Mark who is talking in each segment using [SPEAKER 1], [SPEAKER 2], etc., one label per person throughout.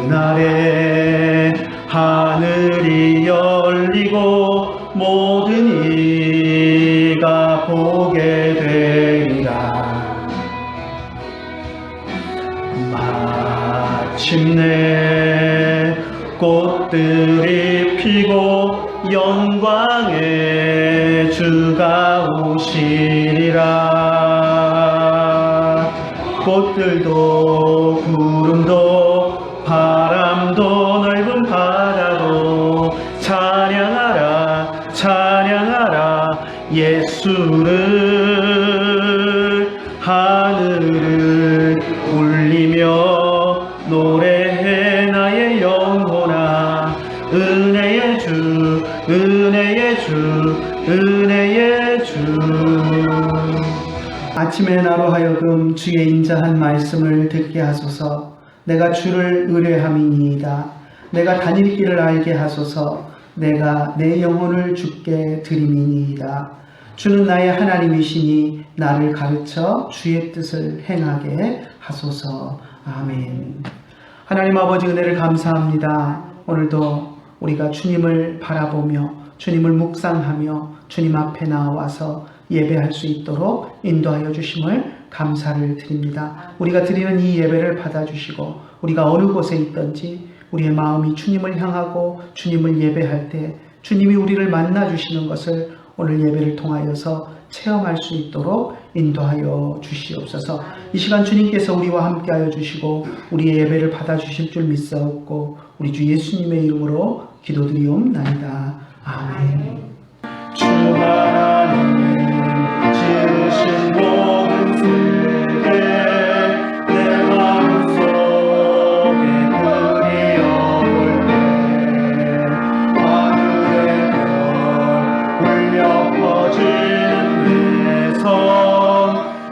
[SPEAKER 1] 그날에 하늘이 열리고 모든 이가 보게 되리라. 마침내 꽃들이 피고 영광의 주가 오시리라. 꽃들도 구름도 바람도 넓은 바다도 찬양하라 찬양하라 예수를. 하늘을 울리며 노래해 나의 영혼아. 은혜의 주 은혜의 주 은혜의 주. 아침에 나로 하여금 주의 인자한 말씀을 듣게 하소서. 내가 주를 의뢰함이니이다. 내가 다닐 길을 알게 하소서. 내가 내 영혼을 주께 드림이니이다. 주는 나의 하나님이시니 나를 가르쳐 주의 뜻을 행하게 하소서. 아멘. 하나님 아버지 은혜를 감사합니다. 오늘도 우리가 주님을 바라보며 주님을 묵상하며 주님 앞에 나와서 예배할 수 있도록 인도하여 주심을 감사를 드립니다. 우리가 드리는 이 예배를 받아주시고 우리가 어느 곳에 있든지 우리의 마음이 주님을 향하고 주님을 예배할 때 주님이 우리를 만나주시는 것을 오늘 예배를 통하여서 체험할 수 있도록 인도하여 주시옵소서. 이 시간 주님께서 우리와 함께하여 주시고 우리의 예배를 받아주실 줄 믿사옵고 우리 주 예수님의 이름으로 기도드리옵나이다. 아멘. 주 하나님 지으신 모든 세계 내 마음속에 그리워볼 때 하늘의 별 울려 퍼지는 외성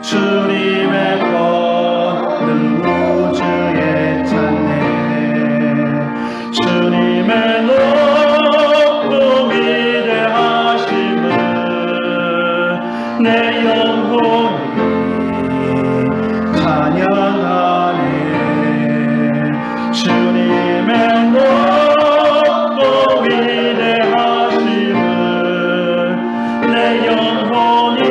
[SPEAKER 1] 주님의 걷는 우주에 찬네. 주님의 높고 위대하심을 내 영혼이 찬양하네. 주님의 높고 위대하심을 내 영혼이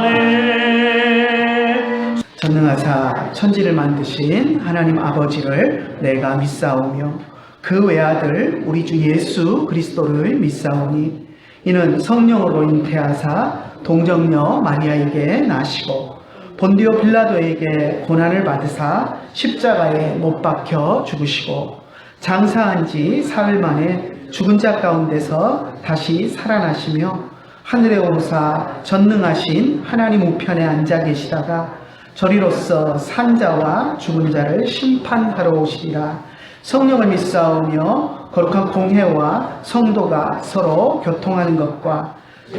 [SPEAKER 1] 찬양하네. 전능하사 천지를 만드신 하나님 아버지를 내가 믿사오며 그 외아들 우리 주 예수 그리스도를 믿사오니 이는 성령으로 잉태하사 동정녀 마리아에게 나시고 본디오 빌라도에게 고난을 받으사 십자가에 못 박혀 죽으시고 장사한 지 사흘 만에 죽은 자 가운데서 다시 살아나시며 하늘에 오르사 전능하신 하나님 우편에 앉아 계시다가 저리로서 산자와 죽은 자를 심판하러 오시리라. 성령을 믿사오며 거룩한 공회와 성도가 서로 교통하는 것과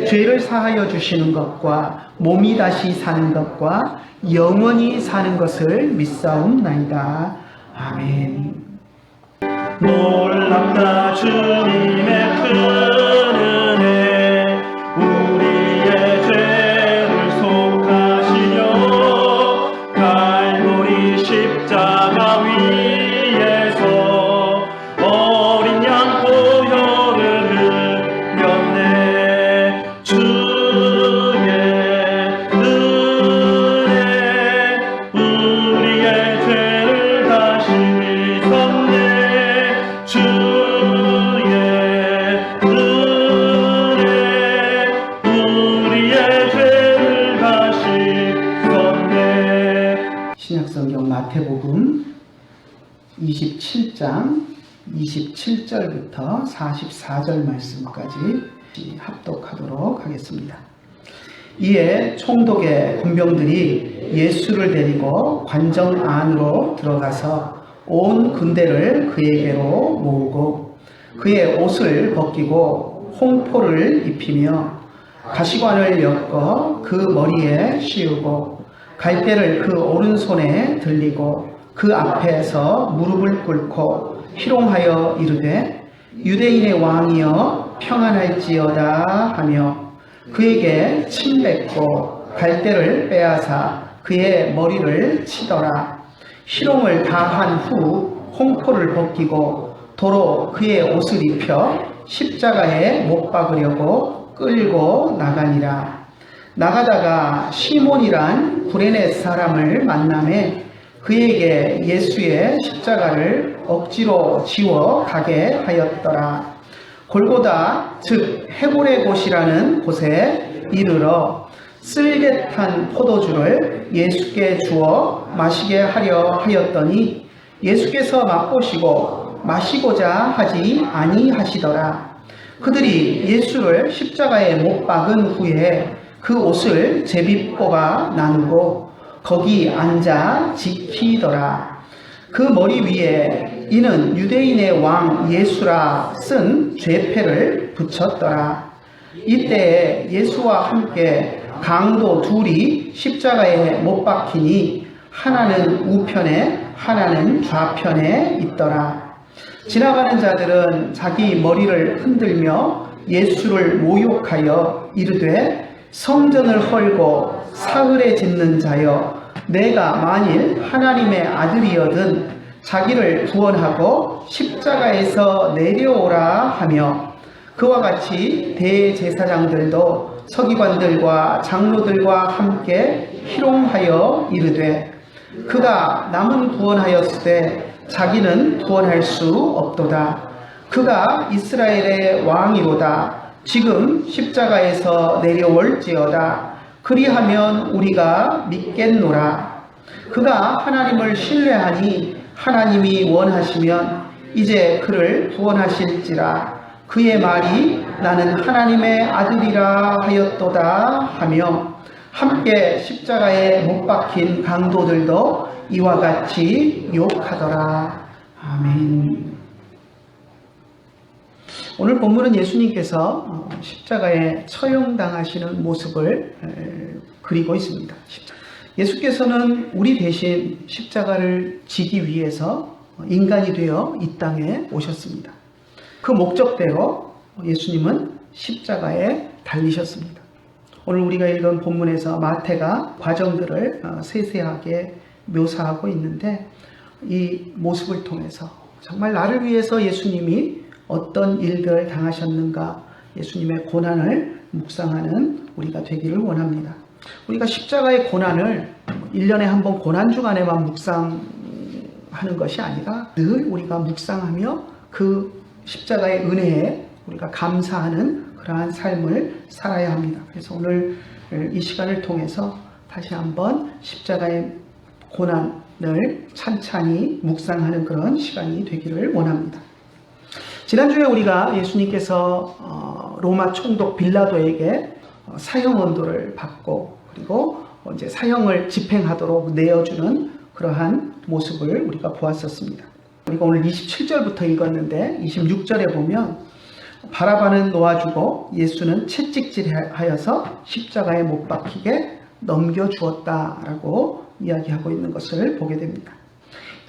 [SPEAKER 1] 죄를 사하여 주시는 것과 몸이 다시 사는 것과 영원히 사는 것을 믿사옵나이다. 아멘. 놀랍다 주님의 큰 은혜 우리의 죄를 속하시려 갈보리 십자가 위에서 어린 양 보혈을 흘렸네. 주의 은혜 우리의 죄를 다시 섰네. 주의 은혜 우리의 죄를 다시 섰네. 신약성경 마태복음 27장 27절부터 44절 말씀까지 합독하도록 하겠습니다. 이에 총독의 군병들이 예수를 데리고 관정 안으로 들어가서 온 군대를 그에게로 모으고 그의 옷을 벗기고 홍포를 입히며 가시관을 엮어 그 머리에 씌우고 갈대를 그 오른손에 들리고 그 앞에서 무릎을 꿇고 희롱하여 이르되 유대인의 왕이여 평안할지어다 하며 그에게 침 뱉고 갈대를 빼앗아 그의 머리를 치더라. 희롱을 다한 후 홍포를 벗기고 도로 그의 옷을 입혀 십자가에 못 박으려고 끌고 나가니라. 나가다가 시몬이란 구레네 사람을 만나매 그에게 예수의 십자가를 억지로 지워 가게 하였더라. 골고다 즉 해골의 곳이라는 곳에 이르러 쓸개탄 포도주를 예수께 주어 마시게 하려 하였더니 예수께서 맛보시고 마시고자 하지 아니하시더라. 그들이 예수를 십자가에 못 박은 후에 그 옷을 제비 뽑아 나누고 거기 앉아 지키더라. 그 머리 위에 이는 유대인의 왕 예수라 쓴 죄패를 붙였더라. 이때에 예수와 함께 강도 둘이 십자가에 못 박히니 하나는 우편에 하나는 좌편에 있더라. 지나가는 자들은 자기 머리를 흔들며 예수를 모욕하여 이르되 성전을 헐고 사흘에 짓는 자여, 내가 만일 하나님의 아들이어든 자기를 구원하고 십자가에서 내려오라 하며, 그와 같이 대제사장들도 서기관들과 장로들과 함께 희롱하여 이르되 그가 남은 구원하였으되 자기는 구원할 수 없도다. 그가 이스라엘의 왕이로다. 지금 십자가에서 내려올지어다. 그리하면 우리가 믿겠노라. 그가 하나님을 신뢰하니 하나님이 원하시면 이제 그를 구원하실지라. 그의 말이 나는 하나님의 아들이라 하였도다 하며, 함께 십자가에 못 박힌 강도들도 이와 같이 욕하더라. 아멘. 오늘 본문은 예수님께서 십자가에 처형당하시는 모습을 그리고 있습니다. 예수께서는 우리 대신 십자가를 지기 위해서 인간이 되어 이 땅에 오셨습니다. 그 목적대로 예수님은 십자가에 달리셨습니다. 오늘 우리가 읽은 본문에서 마태가 과정들을 세세하게 묘사하고 있는데, 이 모습을 통해서 정말 나를 위해서 예수님이 어떤 일들을 당하셨는가, 예수님의 고난을 묵상하는 우리가 되기를 원합니다. 우리가 십자가의 고난을 1년에 한 번 고난 주간에만 묵상하는 것이 아니라 늘 우리가 묵상하며 그 십자가의 은혜에 우리가 감사하는 그러한 삶을 살아야 합니다. 그래서 오늘 이 시간을 통해서 다시 한번 십자가의 고난을 찬찬히 묵상하는 그런 시간이 되기를 원합니다. 지난주에 우리가 예수님께서 로마 총독 빌라도에게 사형 언도를 받고 그리고 이제 사형을 집행하도록 내어주는 그러한 모습을 우리가 보았었습니다. 우리가 오늘 27절부터 읽었는데 26절에 보면 바라바는 놓아주고 예수는 채찍질하여서 십자가에 못 박히게 넘겨주었다라고 이야기하고 있는 것을 보게 됩니다.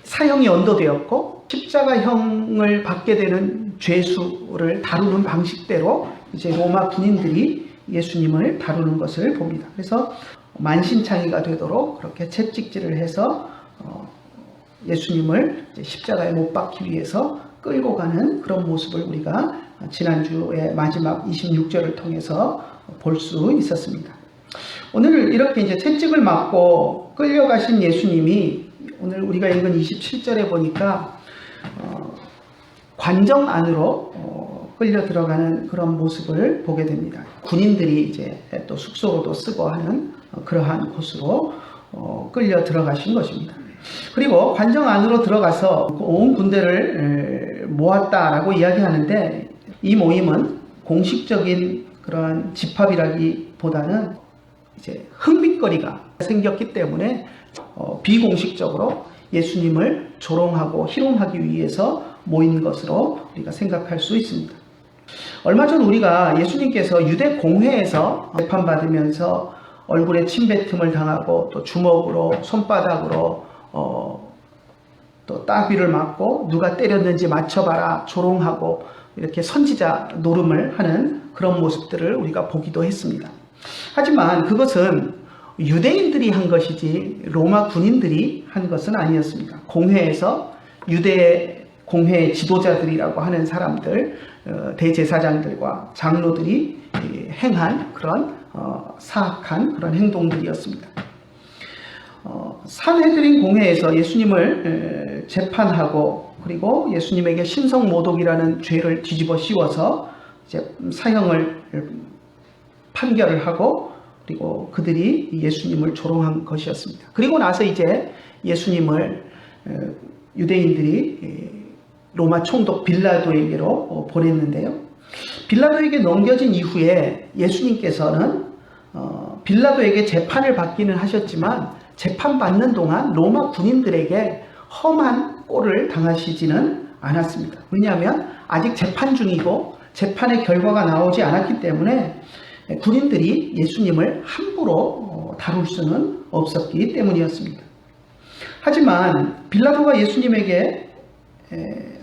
[SPEAKER 1] 사형이 언도되었고 십자가형을 받게 되는 죄수를 다루는 방식대로 이제 로마 군인들이 예수님을 다루는 것을 봅니다. 그래서 만신창이가 되도록 그렇게 채찍질을 해서 예수님을 십자가에 못 박기 위해서 끌고 가는 그런 모습을 우리가 지난주의 마지막 26절을 통해서 볼 수 있었습니다. 오늘 이렇게 이제 채찍을 맞고 끌려가신 예수님이 오늘 우리가 읽은 27절에 보니까 관정 안으로 끌려 들어가는 그런 모습을 보게 됩니다. 군인들이 이제 또 숙소로도 쓰고 하는 그러한 곳으로 끌려 들어가신 것입니다. 그리고 관정 안으로 들어가서 온 군대를 모았다라고 이야기하는데, 이 모임은 공식적인 그러한 집합이라기보다는 이제 흥미거리가 생겼기 때문에 비공식적으로 예수님을 조롱하고 희롱하기 위해서 모인 것으로 우리가 생각할 수 있습니다. 얼마 전 우리가 예수님께서 유대 공회에서 재판받으면서 얼굴에 침뱉음을 당하고 또 주먹으로 손바닥으로 또 따귀를 맞고 누가 때렸는지 맞춰봐라 조롱하고 이렇게 선지자 노름을 하는 그런 모습들을 우리가 보기도 했습니다. 하지만 그것은 유대인들이 한 것이지 로마 군인들이 한 것은 아니었습니다. 공회에서 유대 공회 지도자들이라고 하는 사람들, 대제사장들과 장로들이 행한 그런 사악한 그런 행동들이었습니다. 산헤드린 공회에서 예수님을 재판하고 그리고 예수님에게 신성모독이라는 죄를 뒤집어 씌워서 이제 사형을 판결을 하고 그리고 그들이 예수님을 조롱한 것이었습니다. 그리고 나서 이제 예수님을 유대인들이 로마 총독 빌라도에게로 보냈는데요. 빌라도에게 넘겨진 이후에 예수님께서는 빌라도에게 재판을 받기는 하셨지만 재판받는 동안 로마 군인들에게 험한 꼴을 당하시지는 않았습니다. 왜냐하면 아직 재판 중이고 재판의 결과가 나오지 않았기 때문에 군인들이 예수님을 함부로 다룰 수는 없었기 때문이었습니다. 하지만 빌라도가 예수님에게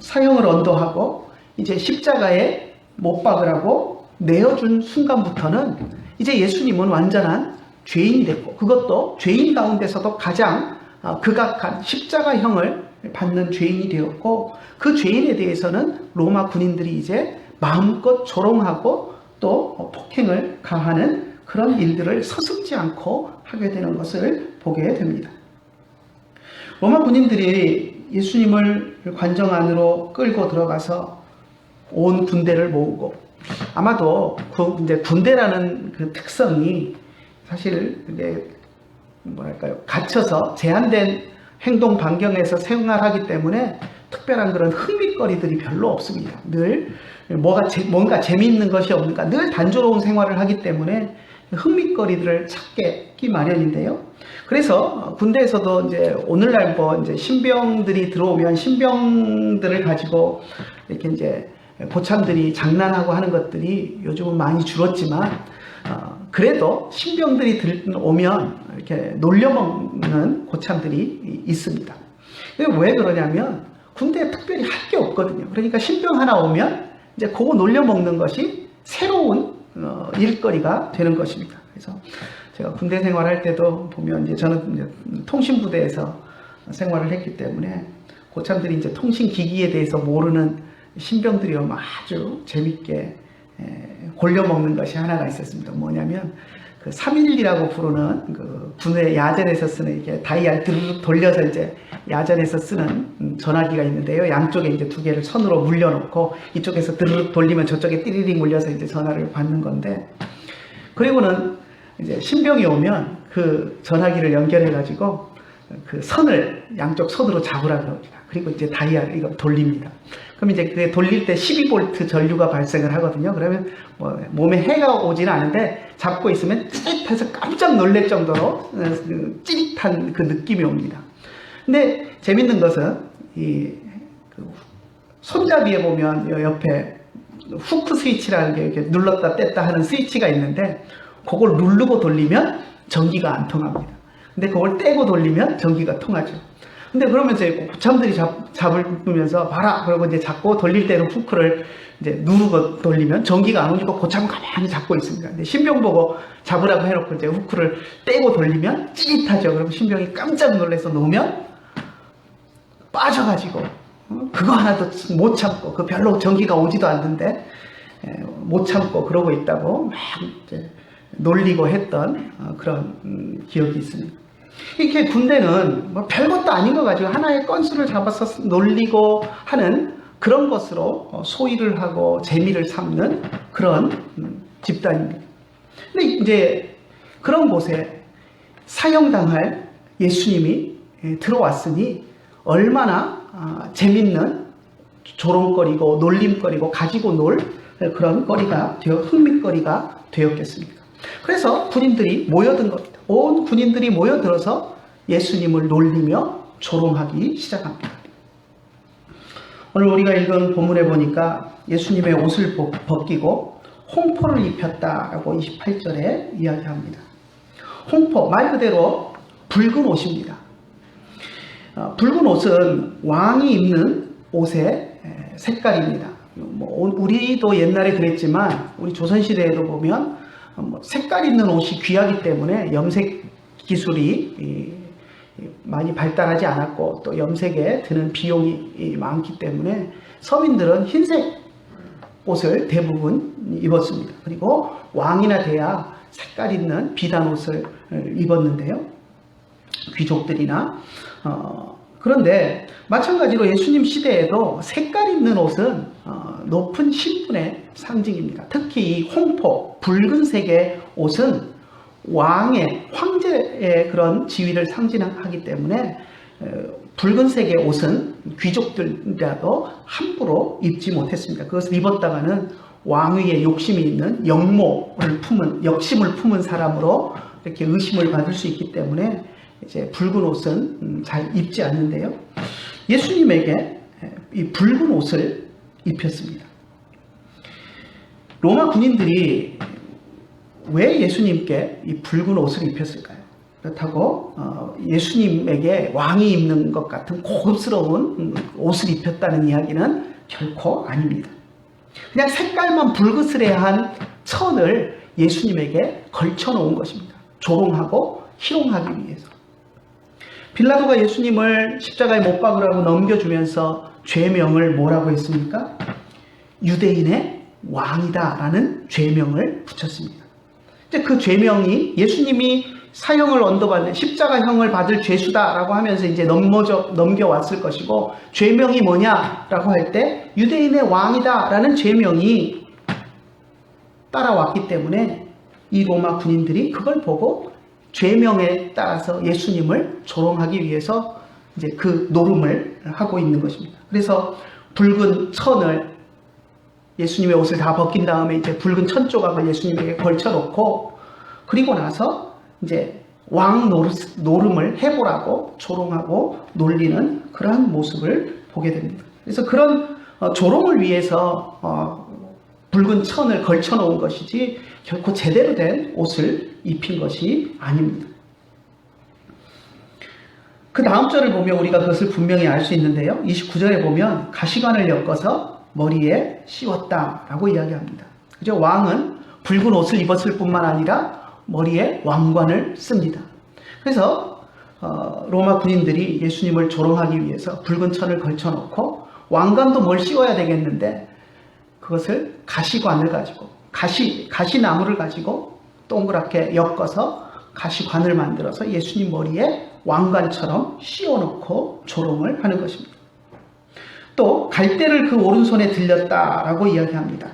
[SPEAKER 1] 사형을 언도하고 이제 십자가에 못 박으라고 내어준 순간부터는 이제 예수님은 완전한 죄인이 됐고 그것도 죄인 가운데서도 가장 극악한 십자가형을 받는 죄인이 되었고 그 죄인에 대해서는 로마 군인들이 이제 마음껏 조롱하고 또 폭행을 가하는 그런 일들을 서슴지 않고 하게 되는 것을 보게 됩니다. 로마 군인들이 예수님을 관정 안으로 끌고 들어가서 온 군대를 모으고 아마도 이제 군대라는 그 특성이 사실 이게 뭐랄까요 갇혀서 제한된 행동 반경에서 생활하기 때문에 특별한 그런 흥미거리들이 별로 없습니다. 늘 뭔가 재미있는 것이 없는가 늘 단조로운 생활을 하기 때문에 흥미거리들을 찾기 마련인데요. 그래서 군대에서도 이제 오늘날 이제 신병들이 들어오면 신병들을 가지고 이렇게 이제 고참들이 장난하고 하는 것들이 요즘은 많이 줄었지만 그래도 신병들이 오면 이렇게 놀려먹는 고참들이 있습니다. 왜 그러냐면 군대에 특별히 할 게 없거든요. 그러니까 신병 하나 오면 이제 그거 놀려먹는 것이 새로운 일거리가 되는 것입니다. 그래서 제가 군대 생활할 때도 보면 이제 저는 이제 통신부대에서 생활을 했기 때문에 고참들이 이제 통신기기에 대해서 모르는 신병들이 오면 아주 재밌게 골려먹는 것이 하나가 있었습니다. 뭐냐면 그 312라고 부르는 그 군의 야전에서 쓰는 이게 다이얼 드르륵 돌려서 이제 야전에서 쓰는 전화기가 있는데요. 양쪽에 이제 두 개를 선으로 물려놓고 이쪽에서 드르륵 돌리면 저쪽에 띠리릭 물려서 이제 전화를 받는 건데 그리고는 이제 신병이 오면 그 전화기를 연결해 가지고 그 선을 양쪽 손으로 잡으라고 합니다. 그리고 이제 다이얼 이거 돌립니다. 그럼 이제 그게 돌릴 때 12V 전류가 발생을 하거든요. 그러면 뭐 몸에 해가 오지는 않은데 잡고 있으면 찌릿해서 깜짝 놀랄 정도로 찌릿한 그 느낌이 옵니다. 근데 재밌는 것은 그 손잡이에 보면 옆에 후크 스위치라는 게 이렇게 눌렀다 뗐다 하는 스위치가 있는데 그걸 누르고 돌리면 전기가 안 통합니다. 근데 그걸 떼고 돌리면 전기가 통하죠. 근데 그러면 이제 고참들이 잡으면서 봐라 그러고 이제 잡고 돌릴 때는 후크를 이제 누르고 돌리면 전기가 안 오니까 고참은 가만히 잡고 있습니다. 근데 신병 보고 잡으라고 해놓고 이제 후크를 떼고 돌리면 찌릿하죠. 그럼 신병이 깜짝 놀라서 놓으면 빠져가지고 그거 하나도 못 참고 그 별로 전기가 오지도 않는데 못 참고 그러고 있다고 막 이제 놀리고 했던 그런 기억이 있습니다. 이렇게 군대는 뭐 별것도 아닌 거 가지고 하나의 건수를 잡아서 놀리고 하는 그런 것으로 소위를 하고 재미를 삼는 그런 집단입니다. 근데 이제 그런 곳에 사형당할 예수님이 들어왔으니 얼마나 재밌는 조롱거리고 놀림거리고 가지고 놀 그런 거리가 흥미거리가 되었겠습니까? 그래서 군인들이 모여든 겁니다. 온 군인들이 모여들어서 예수님을 놀리며 조롱하기 시작합니다. 오늘 우리가 읽은 본문에 보니까 예수님의 옷을 벗기고 홍포를 입혔다라고 28절에 이야기합니다. 홍포, 말 그대로 붉은 옷입니다. 붉은 옷은 왕이 입는 옷의 색깔입니다. 우리도 옛날에 그랬지만 우리 조선시대에도 보면 색깔 있는 옷이 귀하기 때문에 염색 기술이 많이 발달하지 않았고 또 염색에 드는 비용이 많기 때문에 서민들은 흰색 옷을 대부분 입었습니다. 그리고 왕이나 돼야 색깔 있는 비단 옷을 입었는데요. 귀족들이나 그런데 마찬가지로 예수님 시대에도 색깔 있는 옷은 높은 신분의 상징입니다. 특히 이 홍포, 붉은색의 옷은 황제의 그런 지위를 상징하기 때문에 붉은색의 옷은 귀족들이라도 함부로 입지 못했습니다. 그것을 입었다가는 왕위에 욕심이 있는 역심을 품은 사람으로 이렇게 의심을 받을 수 있기 때문에 이제 붉은 옷은 잘 입지 않는데요. 예수님에게 이 붉은 옷을 입혔습니다. 로마 군인들이 왜 예수님께 이 붉은 옷을 입혔을까요? 그렇다고 예수님에게 왕이 입는 것 같은 고급스러운 옷을 입혔다는 이야기는 결코 아닙니다. 그냥 색깔만 붉으스레한 천을 예수님에게 걸쳐놓은 것입니다. 조롱하고 희롱하기 위해서. 빌라도가 예수님을 십자가에 못 박으라고 넘겨주면서 죄명을 뭐라고 했습니까? 유대인의 왕이다 라는 죄명을 붙였습니다. 이제 그 죄명이 예수님이 사형을 언도받는 십자가형을 받을 죄수다라고 하면서 이제 넘겨왔을 것이고, 죄명이 뭐냐라고 할 때 유대인의 왕이다라는 죄명이 따라왔기 때문에 이 로마 군인들이 그걸 보고 죄명에 따라서 예수님을 조롱하기 위해서 이제 그 노름을 하고 있는 것입니다. 그래서 붉은 천을 예수님의 옷을 다 벗긴 다음에 이제 붉은 천 조각을 예수님에게 걸쳐놓고, 그리고 나서 이제 왕 노름을 해보라고 조롱하고 놀리는 그러한 모습을 보게 됩니다. 그래서 그런 조롱을 위해서 붉은 천을 걸쳐놓은 것이지 결코 제대로 된 옷을 입힌 것이 아닙니다. 그 다음 절을 보면 우리가 그것을 분명히 알 수 있는데요. 29절에 보면 가시관을 엮어서 머리에 씌웠다라고 이야기합니다. 그죠? 왕은 붉은 옷을 입었을 뿐만 아니라 머리에 왕관을 씁니다. 그래서 로마 군인들이 예수님을 조롱하기 위해서 붉은 천을 걸쳐놓고 왕관도 뭘 씌워야 되겠는데 그것을 가시관을 가지고 가시나무를 가지고 동그랗게 엮어서 가시관을 만들어서 예수님 머리에 왕관처럼 씌워놓고 조롱을 하는 것입니다. 또 갈대를 그 오른손에 들렸다라고 이야기합니다.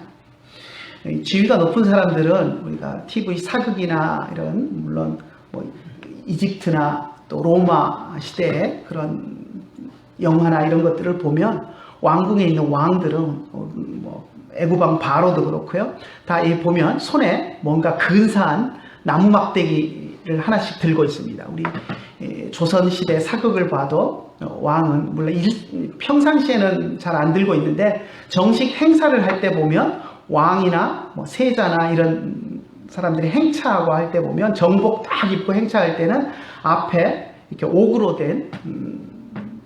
[SPEAKER 1] 지위가 높은 사람들은 우리가 TV 사극이나 이런 물론 뭐 이집트나 또 로마 시대의 그런 영화나 이런 것들을 보면 왕궁에 있는 왕들은 뭐 애굽왕 바로도 그렇고요. 다 보면 손에 뭔가 근사한 나무 막대기를 하나씩 들고 있습니다. 우리 조선시대 사극을 봐도 왕은 물론 평상시에는 잘 안 들고 있는데 정식 행사를 할 때 보면 왕이나 뭐 세자나 이런 사람들이 행차하고 할 때 보면 정복 딱 입고 행차할 때는 앞에 이렇게 옥으로 된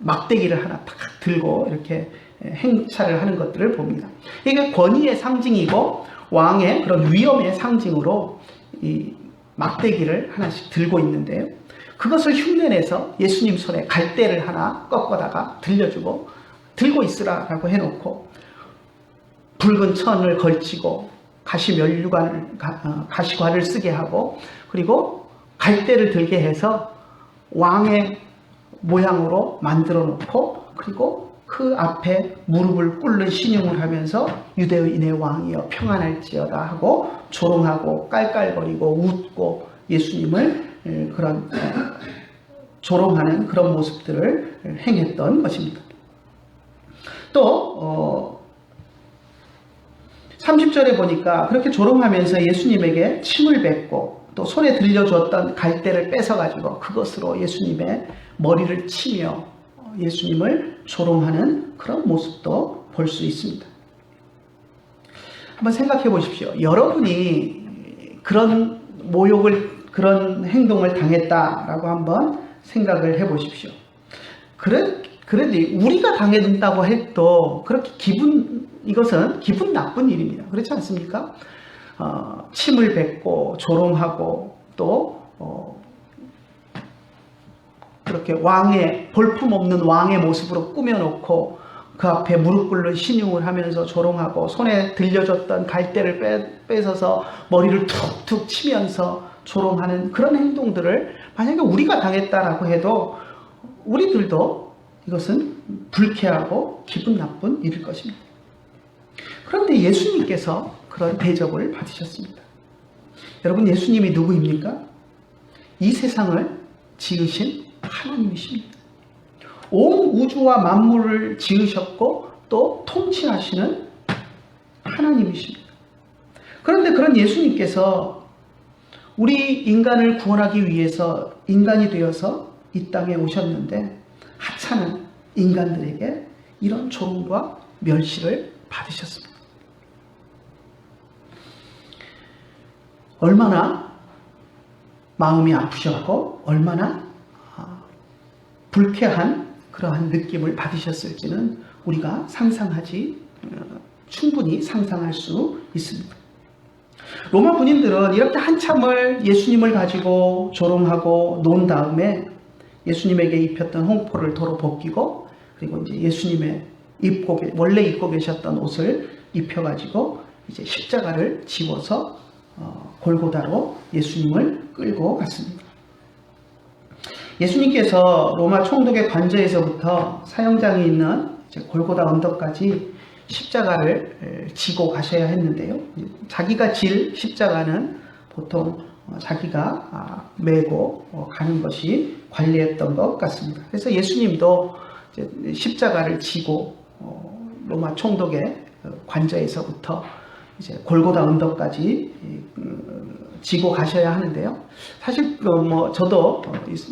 [SPEAKER 1] 막대기를 하나 딱 들고 이렇게 행차를 하는 것들을 봅니다. 이게 권위의 상징이고 왕의 그런 위엄의 상징으로 이 막대기를 하나씩 들고 있는데요. 그것을 흉내내서 예수님 손에 갈대를 하나 꺾어다가 들려주고 들고 있으라라고 해놓고 붉은 천을 걸치고 가시관을 쓰게 하고 그리고 갈대를 들게 해서 왕의 모양으로 만들어 놓고 그리고 그 앞에 무릎을 꿇는 신용을 하면서 유대인의 왕이여 평안할지어다 하고 조롱하고 깔깔거리고 웃고 예수님을 그런 조롱하는 그런 모습들을 행했던 것입니다. 또 30절에 보니까 그렇게 조롱하면서 예수님에게 침을 뱉고 또 손에 들려주었던 갈대를 뺏어가지고 그것으로 예수님의 머리를 치며 예수님을 조롱하는 그런 모습도 볼 수 있습니다. 한번 생각해 보십시오. 여러분이 그런 모욕을, 그런 행동을 당했다라고 한번 생각을 해 보십시오. 그런데 우리가 당했다고 해도 그렇게 이것은 기분 나쁜 일입니다. 그렇지 않습니까? 침을 뱉고 조롱하고 또 그렇게 왕의 볼품없는 왕의 모습으로 꾸며놓고 그 앞에 무릎 꿇는 신용을 하면서 조롱하고 손에 들려줬던 갈대를 뺏어서 머리를 툭툭 치면서 조롱하는 그런 행동들을 만약에 우리가 당했다라고 해도 우리들도 이것은 불쾌하고 기분 나쁜 일일 것입니다. 그런데 예수님께서 그런 대접을 받으셨습니다. 여러분, 예수님이 누구입니까? 이 세상을 지으신 하나님이십니다. 온 우주와 만물을 지으셨고 또 통치하시는 하나님이십니다. 그런데 그런 예수님께서 우리 인간을 구원하기 위해서 인간이 되어서 이 땅에 오셨는데 하찮은 인간들에게 이런 조롱과 멸시를 받으셨습니다. 얼마나 마음이 아프셨고 얼마나 불쾌한 그러한 느낌을 받으셨을지는 우리가 충분히 상상할 수 있습니다. 로마 군인들은 이렇게 한참을 예수님을 가지고 조롱하고 논 다음에 예수님에게 입혔던 홍포를 도로 벗기고 그리고 이제 예수님의 원래 입고 계셨던 옷을 입혀가지고 이제 십자가를 지워서 골고다로 예수님을 끌고 갔습니다. 예수님께서 로마 총독의 관저에서부터 사형장에 있는 골고다 언덕까지 십자가를 지고 가셔야 했는데요. 자기가 질 십자가는 보통 자기가 메고 가는 것이 관리했던 것 같습니다. 그래서 예수님도 십자가를 지고 로마 총독의 관저에서부터 이제 골고다 언덕까지 지고 가셔야 하는데요. 사실 저도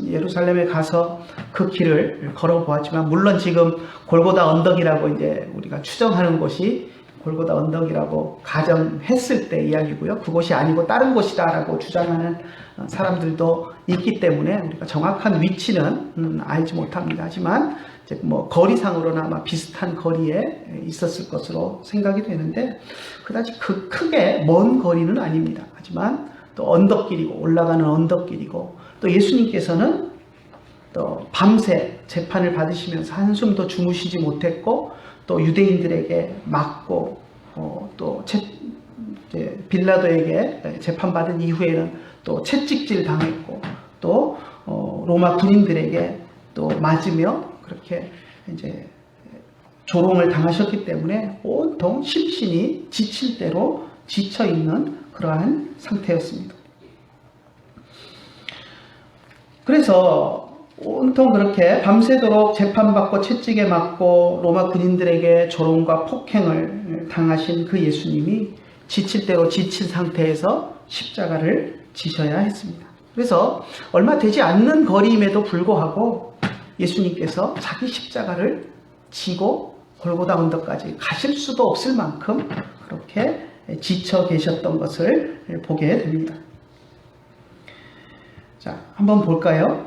[SPEAKER 1] 예루살렘에 가서 그 길을 걸어보았지만 물론 지금 골고다 언덕이라고 이제 우리가 추정하는 곳이 골고다 언덕이라고 가정했을 때 이야기고요. 그곳이 아니고 다른 곳이다라고 주장하는 사람들도 있기 때문에 우리가 정확한 위치는 알지 못합니다. 하지만 이제 거리상으로는 아마 비슷한 거리에 있었을 것으로 생각이 되는데 그다지 크게 먼 거리는 아닙니다. 하지만 또 언덕길이고 올라가는 언덕길이고 또 예수님께서는 또 밤새 재판을 받으시면서 한숨도 주무시지 못했고 또 유대인들에게 맞고 또 빌라도에게 재판받은 이후에는 또 채찍질 당했고 또 로마 군인들에게 또 맞으며 그렇게 이제 조롱을 당하셨기 때문에 온통 심신이 지칠 대로 지쳐 있는 그러한 상태였습니다. 그래서 온통 그렇게 밤새도록 재판받고 채찍에 맞고 로마 군인들에게 조롱과 폭행을 당하신 그 예수님이 지칠 대로 지친 상태에서 십자가를 지셔야 했습니다. 그래서 얼마 되지 않는 거리임에도 불구하고 예수님께서 자기 십자가를 지고 골고다 언덕까지 가실 수도 없을 만큼 그렇게 지쳐 계셨던 것을 보게 됩니다. 자, 한번 볼까요?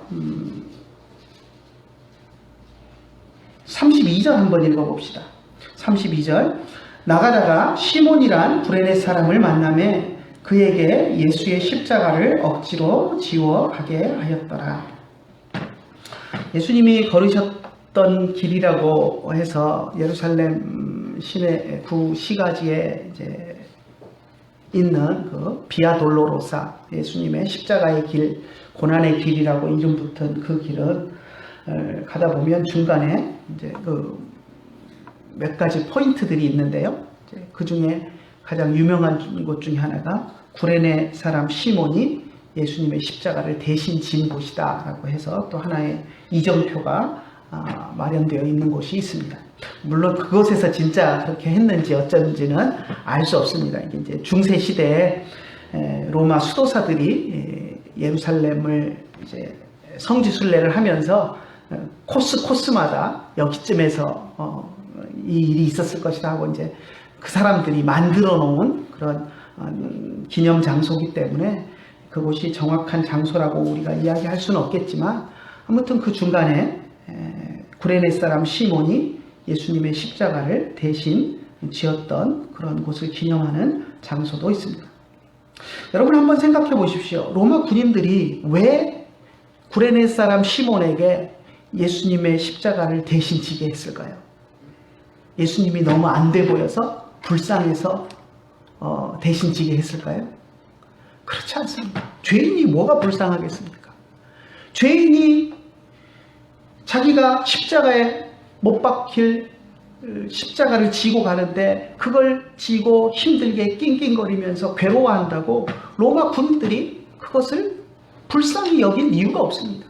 [SPEAKER 1] 32절 한번 읽어봅시다. 32절. 나가다가 시몬이란 구레네 사람을 만나매 그에게 예수의 십자가를 억지로 지워 가게 하였더라. 예수님이 걸으셨던 길이라고 해서 예루살렘 시내 구 시가지에 이제 있는 그 비아 돌로로사, 예수님의 십자가의 길, 고난의 길이라고 이름 붙은 그 길은 가다 보면 중간에 이제 그 몇 가지 포인트들이 있는데요. 그 중에 가장 유명한 곳 중에 하나가 구레네 사람 시몬이 예수님의 십자가를 대신 진 곳이다라고 해서 또 하나의 이정표가 마련되어 있는 곳이 있습니다. 물론 그곳에서 진짜 그렇게 했는지 어쩐지는 알 수 없습니다. 이게 이제 중세 시대에 로마 수도사들이 예루살렘을 이제 성지 순례를 하면서 코스마다 여기쯤에서 이 일이 있었을 것이다 하고 이제 그 사람들이 만들어 놓은 그런 기념 장소이기 때문에 그곳이 정확한 장소라고 우리가 이야기할 수는 없겠지만 아무튼 그 중간에 구레네 사람 시몬이 예수님의 십자가를 대신 지었던 그런 곳을 기념하는 장소도 있습니다. 여러분 한번 생각해 보십시오. 로마 군인들이 왜 구레네 사람 시몬에게 예수님의 십자가를 대신 지게 했을까요? 예수님이 너무 안 돼 보여서 불쌍해서 대신 지게 했을까요? 그렇지 않습니다. 죄인이 뭐가 불쌍하겠습니까? 죄인이 자기가 십자가에 못 박힐 십자가를 지고 가는데 그걸 지고 힘들게 낑낑거리면서 괴로워한다고 로마 군인들이 그것을 불쌍히 여긴 이유가 없습니다.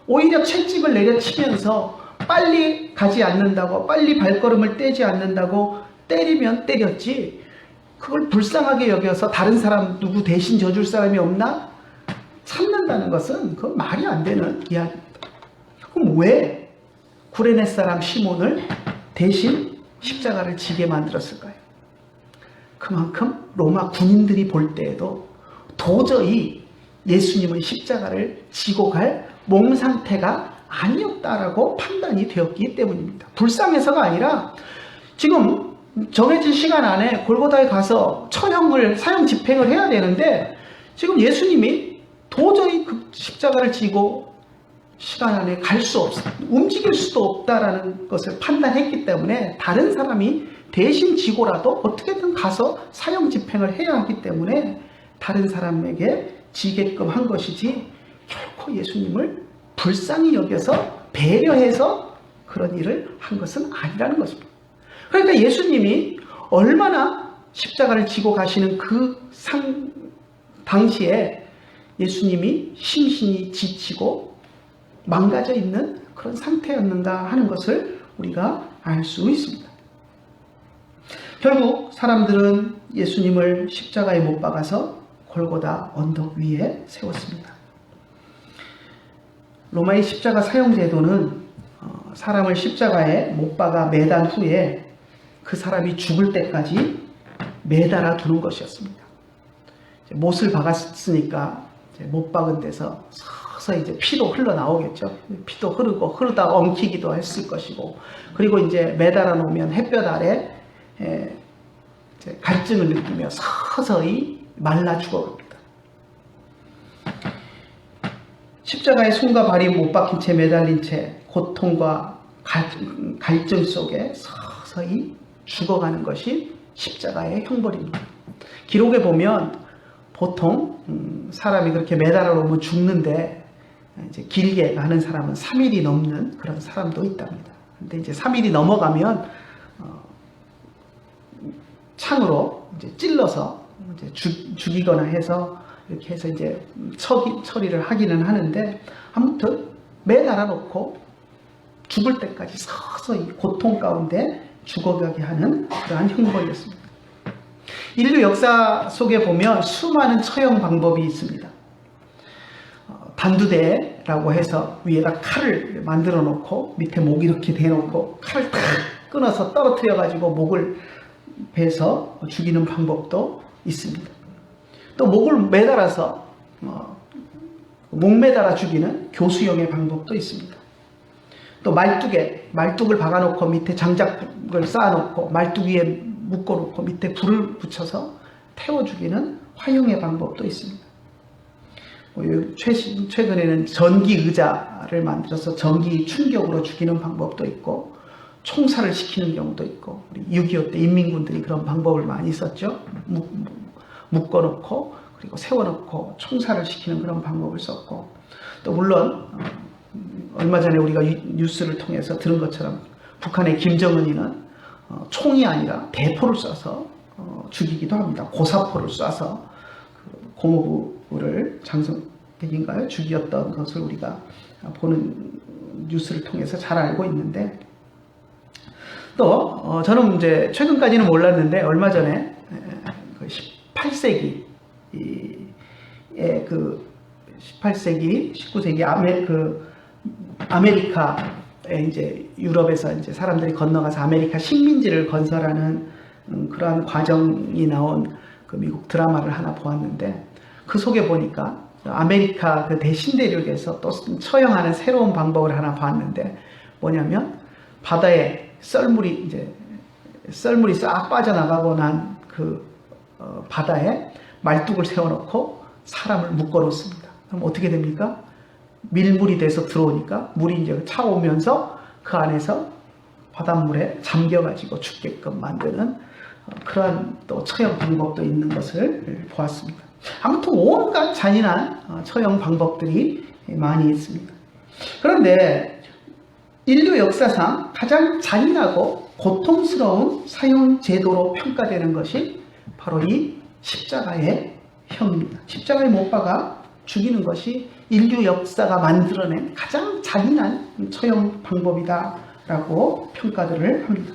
[SPEAKER 1] 오히려 채찍을 내려치면서 빨리 가지 않는다고, 빨리 발걸음을 떼지 않는다고 때리면 때렸지, 그걸 불쌍하게 여겨서 다른 사람 누구 대신 져줄 사람이 없나 참는다는 것은 그건 말이 안 되는 이야기입니다. 그럼 왜 구레네 사람 시몬을 대신 십자가를 지게 만들었을까요? 그만큼 로마 군인들이 볼 때에도 도저히 예수님은 십자가를 지고 갈 몸 상태가 아니었다라고 판단이 되었기 때문입니다. 불쌍해서가 아니라 지금 정해진 시간 안에 골고다에 가서 처형을, 사형 집행을 해야 되는데 지금 예수님이 도저히 그 십자가를 지고 시간 안에 갈 수 없어, 움직일 수도 없다라는 것을 판단했기 때문에 다른 사람이 대신 지고라도 어떻게든 가서 사형 집행을 해야 하기 때문에 다른 사람에게 지게끔 한 것이지, 결코 예수님을 불쌍히 여겨서 배려해서 그런 일을 한 것은 아니라는 것입니다. 그러니까 예수님이 얼마나 십자가를 지고 가시는 그 당시에 예수님이 심신이 지치고 망가져 있는 그런 상태였는가 하는 것을 우리가 알 수 있습니다. 결국 사람들은 예수님을 십자가에 못 박아서 골고다 언덕 위에 세웠습니다. 로마의 십자가 사형 제도는 사람을 십자가에 못 박아 매단 후에 그 사람이 죽을 때까지 매달아 두는 것이었습니다. 못을 박았으니까 못 박은 데서 서서히 이제 피도 흘러나오겠죠. 피도 흐르고 흐르다가 엉키기도 했을 것이고, 그리고 이제 매달아 놓으면 햇볕 아래 갈증을 느끼며 서서히 말라 죽어갑니다. 십자가에 손과 발이 못 박힌 채 매달린 채 고통과 갈증 속에 서서히 죽어가는 것이 십자가의 형벌입니다. 기록에 보면 보통 사람이 그렇게 매달아 놓으면 죽는데 이제 길게 가는 사람은 3일이 넘는 그런 사람도 있답니다. 근데 이제 3일이 넘어가면 창으로 이제 찔러서 이제 죽이거나 해서 이렇게 해서 이제 처리를 하기는 하는데, 아무튼 매달아 놓고 죽을 때까지 서서히 고통 가운데 죽어가게 하는 그러한 형벌이었습니다. 인류 역사 속에 보면 수많은 처형 방법이 있습니다. 단두대라고 해서 위에다 칼을 만들어 놓고 밑에 목 이렇게 대놓고 칼을 탁 끊어서 떨어뜨려 가지고 목을 베서 죽이는 방법도 있습니다. 또 목을 매달아서 목 매달아 죽이는 교수형의 방법도 있습니다. 또 말뚝을 박아놓고 밑에 장작을 쌓아놓고 말뚝 위에 묶어놓고 밑에 불을 붙여서 태워 죽이는 화형의 방법도 있습니다. 최근에는 전기 의자를 만들어서 전기 충격으로 죽이는 방법도 있고, 총살을 시키는 경우도 있고, 우리 6.25 때 인민군들이 그런 방법을 많이 썼죠. 묶어놓고 그리고 세워놓고 총살을 시키는 그런 방법을 썼고, 또 물론 얼마 전에 우리가 뉴스를 통해서 들은 것처럼 북한의 김정은이는 총이 아니라 대포를 쏴서 죽이기도 합니다. 고사포를 쏴서 고모부를 장성택인가요? 죽였던 것을 우리가 보는 뉴스를 통해서 잘 알고 있는데, 또 저는 이제 최근까지는 몰랐는데 얼마 전에 18세기에 18세기, 19세기 아메리카에 이제 유럽에서 이제 사람들이 건너가서 아메리카 식민지를 건설하는 그러한 과정이 나온 그 미국 드라마를 하나 보았는데, 그 속에 보니까 아메리카 그 대신대륙에서 또 처형하는 새로운 방법을 하나 봤는데, 뭐냐면 바다에 썰물이 싹 빠져나가고 난 그 바다에 말뚝을 세워놓고 사람을 묶어 놓습니다. 그럼 어떻게 됩니까? 밀물이 돼서 들어오니까 물이 이제 차오면서 그 안에서 바닷물에 잠겨가지고 죽게끔 만드는 그러한 또 처형 방법도 있는 것을 보았습니다. 아무튼 온갖 잔인한 처형 방법들이 많이 있습니다. 그런데 인류 역사상 가장 잔인하고 고통스러운 사형 제도로 평가되는 것이 바로 이 십자가의 형입니다. 십자가에 못 박아 죽이는 것이 인류 역사가 만들어낸 가장 잔인한 처형 방법이다라고 평가들을 합니다.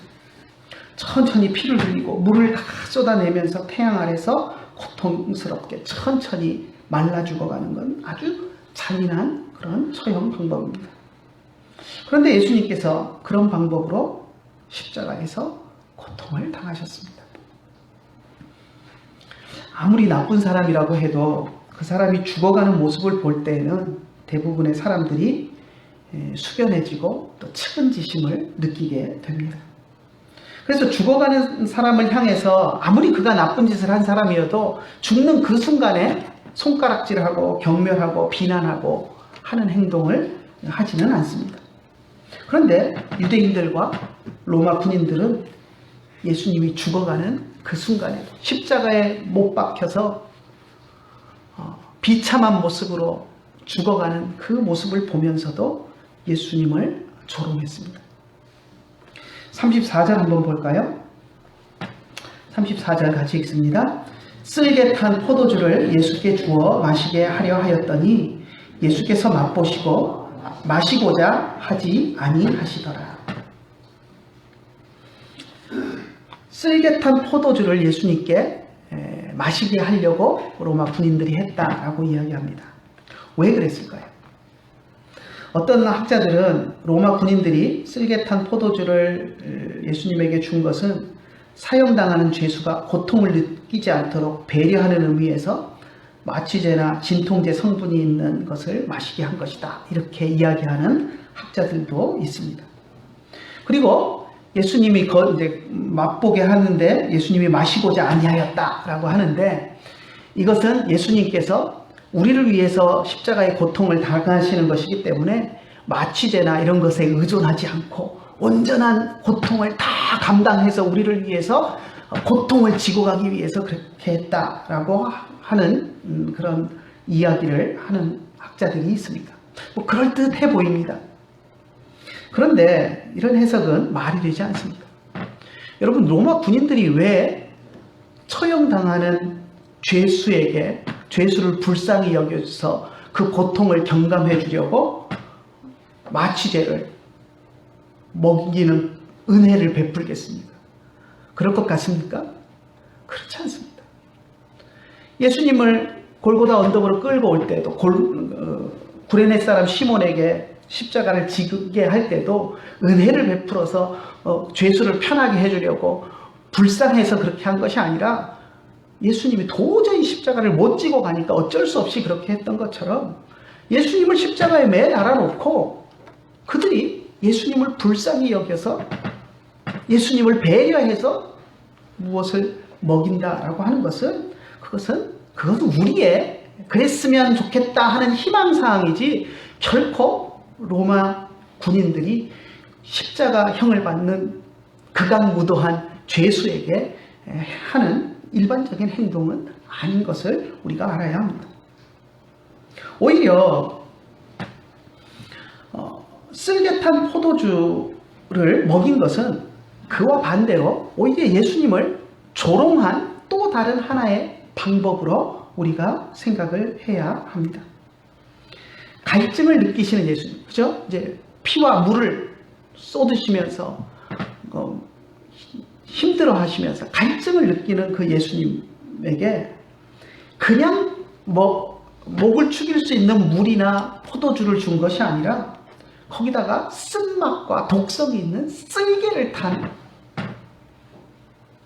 [SPEAKER 1] 천천히 피를 흘리고 물을 다 쏟아내면서 태양 아래서 고통스럽게 천천히 말라 죽어가는 건 아주 잔인한 그런 처형 방법입니다. 그런데 예수님께서 그런 방법으로 십자가에서 고통을 당하셨습니다. 아무리 나쁜 사람이라고 해도 그 사람이 죽어가는 모습을 볼 때에는 대부분의 사람들이 숙연해지고 또 측은지심을 느끼게 됩니다. 그래서 죽어가는 사람을 향해서 아무리 그가 나쁜 짓을 한 사람이어도 죽는 그 순간에 손가락질하고 경멸하고 비난하고 하는 행동을 하지는 않습니다. 그런데 유대인들과 로마 군인들은 예수님이 죽어가는 그 순간에 십자가에 못 박혀서 비참한 모습으로 죽어가는 그 모습을 보면서도 예수님을 조롱했습니다. 34절 한번 볼까요? 34절 같이 읽습니다. 쓸개 탄 포도주를 예수께 주어 마시게 하려 하였더니 예수께서 맛보시고 마시고자 하지 아니하시더라. 쓸개 탄 포도주를 예수님께 마시게 하려고 로마 군인들이 했다라고 이야기합니다. 왜 그랬을까요? 어떤 학자들은 로마 군인들이 쓸개 탄 포도주를 예수님에게 준 것은 사형당하는 죄수가 고통을 느끼지 않도록 배려하는 의미에서 마취제나 진통제 성분이 있는 것을 마시게 한 것이다. 이렇게 이야기하는 학자들도 있습니다. 그리고 예수님이 이제 맛보게 하는데 예수님이 마시고자 아니하였다라고 하는데 이것은 예수님께서 우리를 위해서 십자가의 고통을 당하시는 것이기 때문에 마취제나 이런 것에 의존하지 않고 온전한 고통을 다 감당해서 우리를 위해서 고통을 지고 가기 위해서 그렇게 했다라고 하는 그런 이야기를 하는 학자들이 있습니다. 뭐 그럴듯해 보입니다. 그런데 이런 해석은 말이 되지 않습니다. 여러분, 로마 군인들이 왜 처형당하는 죄수에게 죄수를 불쌍히 여겨서 그 고통을 경감해 주려고 마취제를 먹이는 은혜를 베풀겠습니까? 그럴 것 같습니까? 그렇지 않습니다. 예수님을 골고다 언덕으로 끌고 올 때도 구레네 사람 시몬에게 십자가를 지게 할 때도 은혜를 베풀어서 죄수를 편하게 해주려고 불쌍해서 그렇게 한 것이 아니라 예수님이 도저히 십자가를 못 지고 가니까 어쩔 수 없이 그렇게 했던 것처럼 예수님을 십자가에 매 달아놓고 그들이 예수님을 불쌍히 여겨서 예수님을 배려해서 무엇을 먹인다라고 하는 것은 그것은 우리의 그랬으면 좋겠다 하는 희망사항이지 결코 로마 군인들이 십자가형을 받는 극악무도한 죄수에게 하는 일반적인 행동은 아닌 것을 우리가 알아야 합니다. 오히려 쓸개 탄 포도주를 먹인 것은 그와 반대로 오히려 예수님을 조롱한 또 다른 하나의 방법으로 우리가 생각을 해야 합니다. 갈증을 느끼시는 예수님, 그죠? 이제 피와 물을 쏟으시면서 힘들어 하시면서 갈증을 느끼는 그 예수님에게 그냥 목을 축일 수 있는 물이나 포도주를 준 것이 아니라 거기다가 쓴맛과 독성이 있는 쓸개를 탄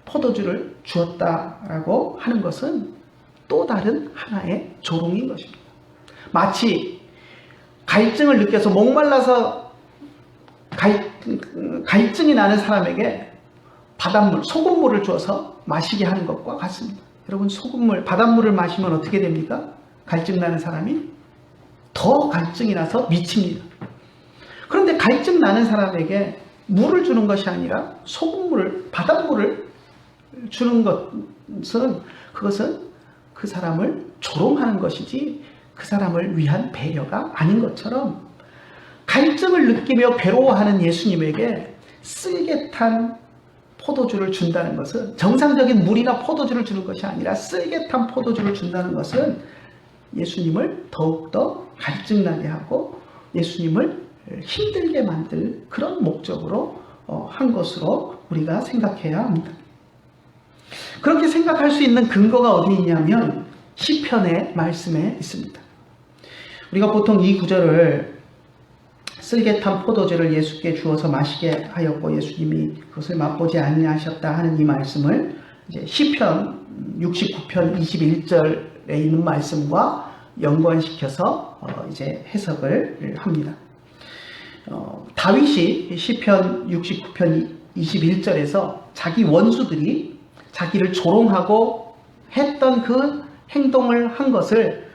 [SPEAKER 1] 포도주를 주었다라고 하는 것은 또 다른 하나의 조롱인 것입니다. 마치 갈증을 느껴서 목말라서 갈증이 나는 사람에게 바닷물, 소금물을 줘서 마시게 하는 것과 같습니다. 여러분, 바닷물을 마시면 어떻게 됩니까? 갈증 나는 사람이 더 갈증이 나서 미칩니다. 그런데 갈증 나는 사람에게 물을 주는 것이 아니라 소금물을, 바닷물을 주는 것은 그것은 그 사람을 조롱하는 것이지 그 사람을 위한 배려가 아닌 것처럼 갈증을 느끼며 괴로워하는 예수님에게 쓸개탄 포도주를 준다는 것은, 정상적인 물이나 포도주를 주는 것이 아니라 쓸개탄 포도주를 준다는 것은 예수님을 더욱더 갈증나게 하고 예수님을 힘들게 만들 그런 목적으로 한 것으로 우리가 생각해야 합니다. 그렇게 생각할 수 있는 근거가 어디 있냐면 시편의 말씀에 있습니다. 우리가 보통 이 구절을 쓸개탄 포도주를 예수께 주어서 마시게 하였고 예수님이 그것을 맛보지 아니하셨다 하는 이 말씀을 이제 시편 69편 21절에 있는 말씀과 연관시켜서 이제 해석을 합니다. 다윗이 시편 69편 21절에서 자기 원수들이 자기를 조롱하고 했던 그 행동을 한 것을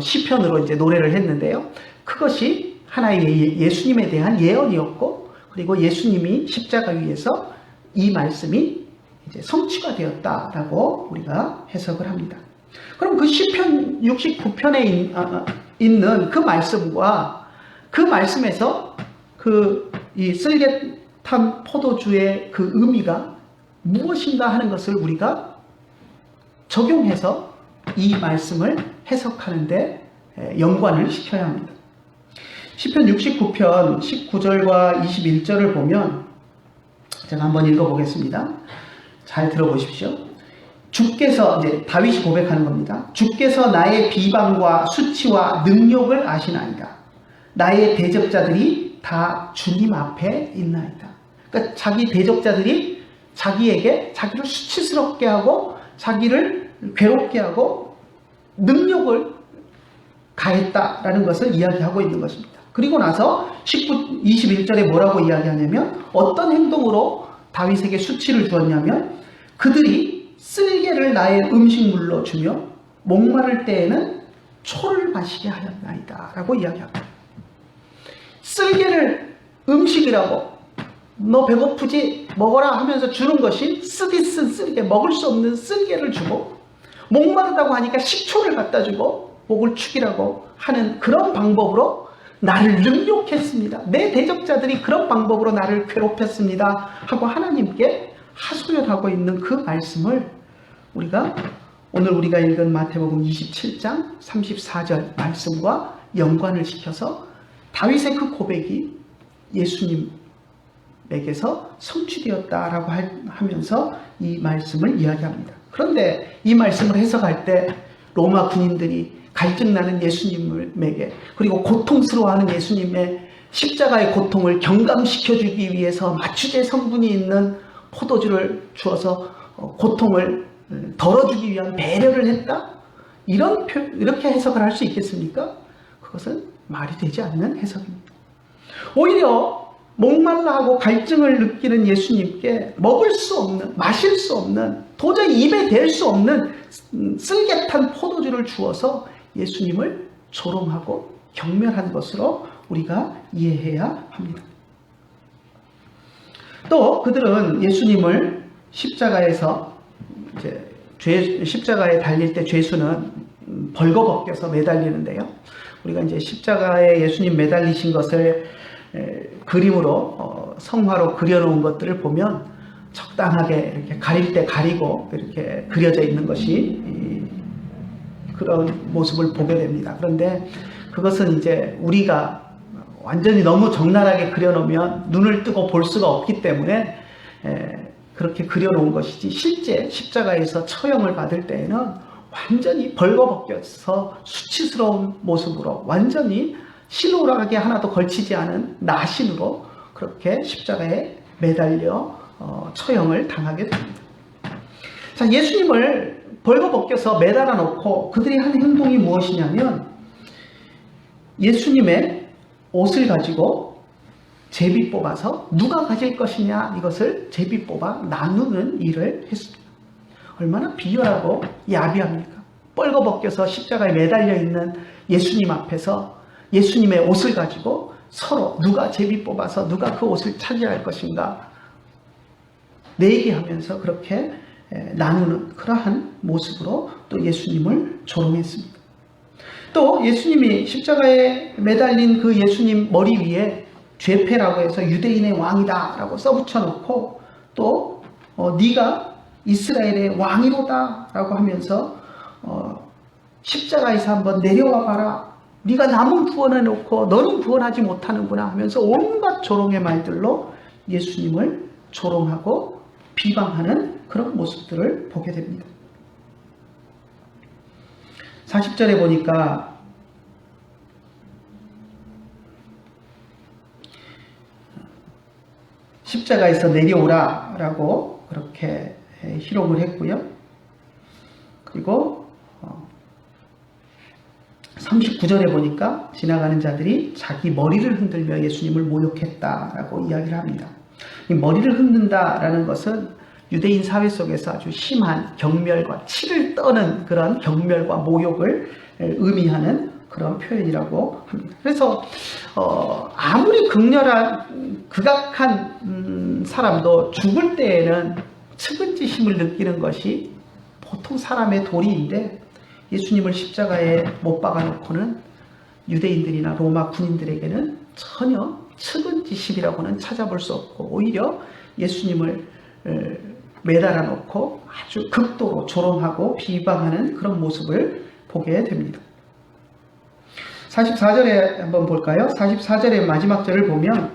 [SPEAKER 1] 시편으로 이제 노래를 했는데요. 그것이 하나의 예수님에 대한 예언이었고, 그리고 예수님이 십자가 위에서 이 말씀이 이제 성취가 되었다라고 우리가 해석을 합니다. 그럼 그 시편 69편에 있는 그 말씀과 그 말씀에서 이 쓸개탄 포도주의 그 의미가 무엇인가 하는 것을 우리가 적용해서 이 말씀을 해석하는데 연관을 시켜야 합니다. 시편 69편 19절과 21절을 보면 제가 한번 읽어보겠습니다. 잘 들어보십시오. 주께서, 이제 다윗이 고백하는 겁니다. 주께서 나의 비방과 수치와 능욕을 아시나이다. 나의 대적자들이 다 주님 앞에 있나이다. 그러니까 자기 대적자들이 자기에게 자기를 수치스럽게 하고 자기를 괴롭게 하고 능욕을 가했다라는 것을 이야기하고 있는 것입니다. 그리고 나서 21절에 뭐라고 이야기하냐면 어떤 행동으로 다윗에게 수치를 주었냐면 그들이 쓸개를 나의 음식물로 주며 목마를 때에는 초를 마시게 하였나이다 라고 이야기합니다. 쓸개를 음식이라고, 너 배고프지 먹어라 하면서 주는 것이 쓰디 쓴 쓸개, 먹을 수 없는 쓸개를 주고, 목마르다고 하니까 식초를 갖다 주고 목을 축이라고 하는 그런 방법으로 나를 능욕했습니다. 내 대적자들이 그런 방법으로 나를 괴롭혔습니다 하고 하나님께 하소연하고 있는 그 말씀을 오늘 우리가 읽은 마태복음 27장 34절 말씀과 연관을 시켜서 다윗의 그 고백이 예수님에게서 성취되었다라고 하면서 이 말씀을 이야기합니다. 그런데 이 말씀을 해석할 때 로마 군인들이 갈증나는 예수님에게, 그리고 고통스러워하는 예수님의 십자가의 고통을 경감시켜주기 위해서 마취제 성분이 있는 포도주를 주어서 고통을 덜어주기 위한 배려를 했다? 이렇게 해석을 할 수 있겠습니까? 그것은 말이 되지 않는 해석입니다. 오히려 목말라 하고 갈증을 느끼는 예수님께 먹을 수 없는, 마실 수 없는, 도저히 입에 댈 수 없는 쓸개탄 포도주를 주어서 예수님을 조롱하고 경멸한 것으로 우리가 이해해야 합니다. 또 그들은 예수님을 십자가에서 십자가에 달릴 때 죄수는 벌거벗겨서 매달리는데요. 우리가 이제 십자가에 예수님 매달리신 것을 그림으로 성화로 그려놓은 것들을 보면 적당하게 이렇게 가릴 때 가리고 이렇게 그려져 있는 것이 그런 모습을 보게 됩니다. 그런데 그것은 이제 우리가 완전히 너무 적나라하게 그려놓으면 눈을 뜨고 볼 수가 없기 때문에 그렇게 그려놓은 것이지, 실제 십자가에서 처형을 받을 때에는 완전히 벌거벗겨서 수치스러운 모습으로 완전히 실오라하게 하나도 걸치지 않은 나신으로 그렇게 십자가에 매달려 처형을 당하게 됩니다. 자, 예수님을 벌거벗겨서 매달아 놓고 그들이 한 행동이 무엇이냐면 예수님의 옷을 가지고 제비 뽑아서 누가 가질 것이냐, 이것을 제비 뽑아 나누는 일을 했습니다. 얼마나 비열하고 야비합니까? 뻘거벗겨서 십자가에 매달려 있는 예수님 앞에서 예수님의 옷을 가지고 서로 누가 제비 뽑아서 누가 그 옷을 차지할 것인가 내기하면서 그렇게 나누는 그러한 모습으로 또 예수님을 조롱했습니다. 또 예수님이 십자가에 매달린 그 예수님 머리 위에 죄패라고 해서 유대인의 왕이다 라고 써붙여 놓고 또 네가 이스라엘의 왕이로다 라고 하면서 십자가에서 한번 내려와 봐라. 네가 남은 구원해 놓고 너는 구원하지 못하는구나 하면서 온갖 조롱의 말들로 예수님을 조롱하고 비방하는 그런 모습들을 보게 됩니다. 40절에 보니까 십자가에서 내려오라 라고 그렇게 희롱을 했고요. 그리고 39절에 보니까 지나가는 자들이 자기 머리를 흔들며 예수님을 모욕했다라고 이야기를 합니다. 이 머리를 흔든다라는 것은 유대인 사회 속에서 아주 심한 경멸과 치를 떠는 그런 경멸과 모욕을 의미하는 그런 표현이라고 합니다. 그래서 아무리 극렬한 극악한 사람도 죽을 때에는 측은지심을 느끼는 것이 보통 사람의 도리인데 예수님을 십자가에 못 박아놓고는 유대인들이나 로마 군인들에게는 전혀 측은지심이라고는 찾아볼 수 없고 오히려 예수님을 매달아 놓고 아주 극도로 조롱하고 비방하는 그런 모습을 보게 됩니다. 44절에 한번 볼까요? 44절의 마지막 절을 보면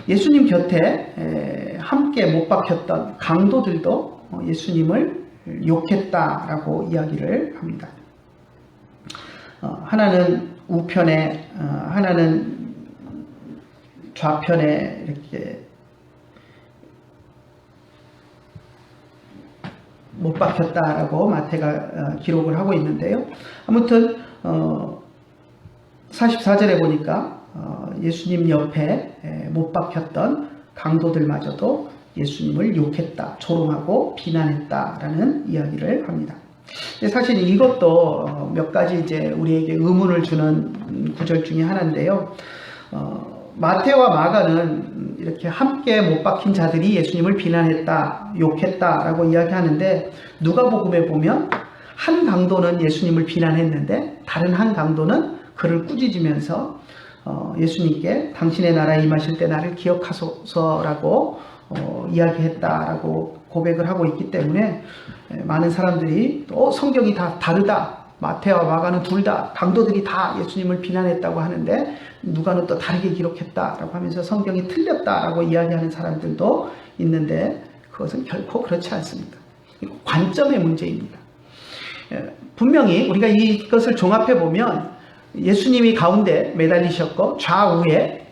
[SPEAKER 1] 예수님 곁에 함께 못 박혔던 강도들도 예수님을 욕했다라고 이야기를 합니다. 하나는 우편에 하나는 좌편에 이렇게 못 박혔다라고 마태가 기록을 하고 있는데요. 아무튼 44절에 보니까 예수님 옆에 못 박혔던 강도들마저도 예수님을 욕했다, 조롱하고 비난했다라는 이야기를 합니다. 사실 이것도 몇 가지 이제 우리에게 의문을 주는 구절 중에 하나인데요. 마태와 마가는 이렇게 함께 못 박힌 자들이 예수님을 비난했다, 욕했다라고 이야기하는데 누가복음에 보면 한 강도는 예수님을 비난했는데 다른 한 강도는 그를 꾸짖으면서 예수님께 당신의 나라에 임하실 때 나를 기억하소서라고 이야기했다라고 고백을 하고 있기 때문에 많은 사람들이 성경이 다 다르다. 마태와 마가는 둘 다 강도들이 다 예수님을 비난했다고 하는데 누가는 또 다르게 기록했다라고 하면서 성경이 틀렸다라고 이야기하는 사람들도 있는데 그것은 결코 그렇지 않습니다. 관점의 문제입니다. 분명히 우리가 이것을 종합해 보면 예수님이 가운데 매달리셨고 좌우에